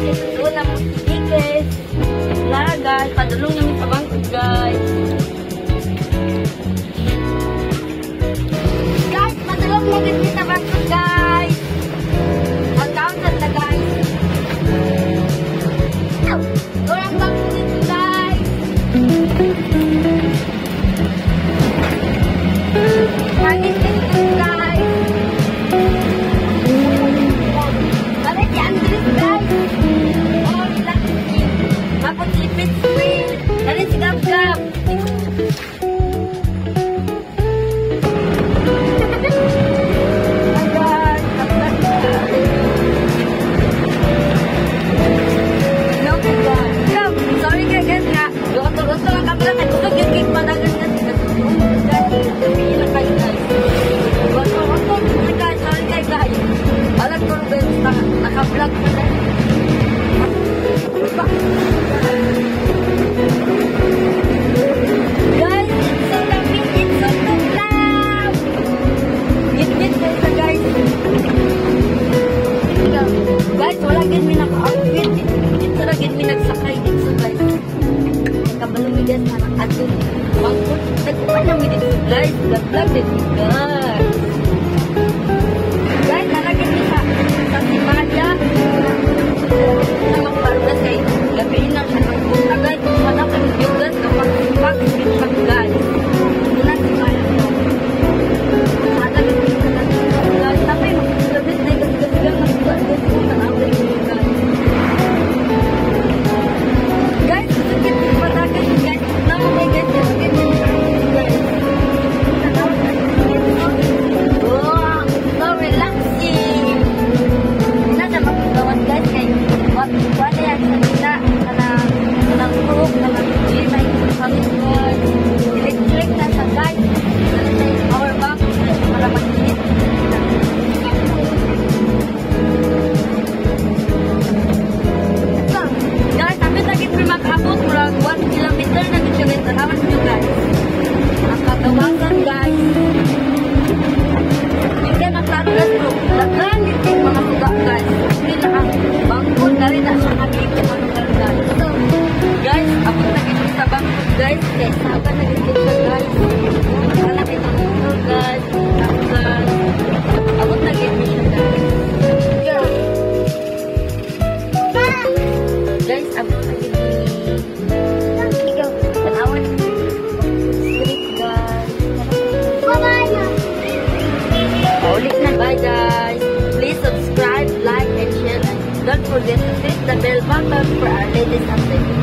Doon ang tickets. Wala guys, padulong namin sa bangkod guys. Guys, padulong namin sa bangkod guys. Ang counter na guys. Doon ang bangkod dito guys. Hangin dito guys. Balik yan guys. Oh, laki. Tapos ipit spring. Dali si Gab-Gab. Naka-vlog na na. Guys, it's so lovely. It's so love. Git-git guys na guys. Guys, wala gid mi naka-outfit. Dito na gid mi nagsakay dito guys. Kabalumigas na nakadun. Bangkot. Nagkupan na mi dito guys. Vlog dito guys. Guys, nalagyan mi sa Simaya. Na magparugas kay gabihin lang siya magpunta guys. Wala ka ng yugas kapag mag-speech siya guys. Ito na Simaya. Nalagyan mi sa guys. Tapi mag-labit na yung gasigang mag-guard guys. Kung nanawin mo guys. Guys, sakit yung patagan guys. Namamay guys. Sakit yung guys. Wow, so relaxing. Magagawan guys kay wala yan sa nila kanang group kanang may kami guys electric na sa guys sa power bank para mag-init guys sabi lagi mag-abot murag 1 kilometer na dito guys tanawan nyo guys ang kagawasan guys hindi magtaro guys bro lagan dito mga suga guys bangkod na rin na siya magiging manugardan. So, guys, abot na gito sa bangkod, guys. Kaya saban na gito siya, guys. Wala kayo ng motor, guys. Abot na gito siya, guys. Guys, abot na gito. Ikaw, tanawan. Street, guys. Bye-bye na. Paulit na, bye, guys. Please subscribe, like, and share. Don't forget to hit the bell button for our latest updates.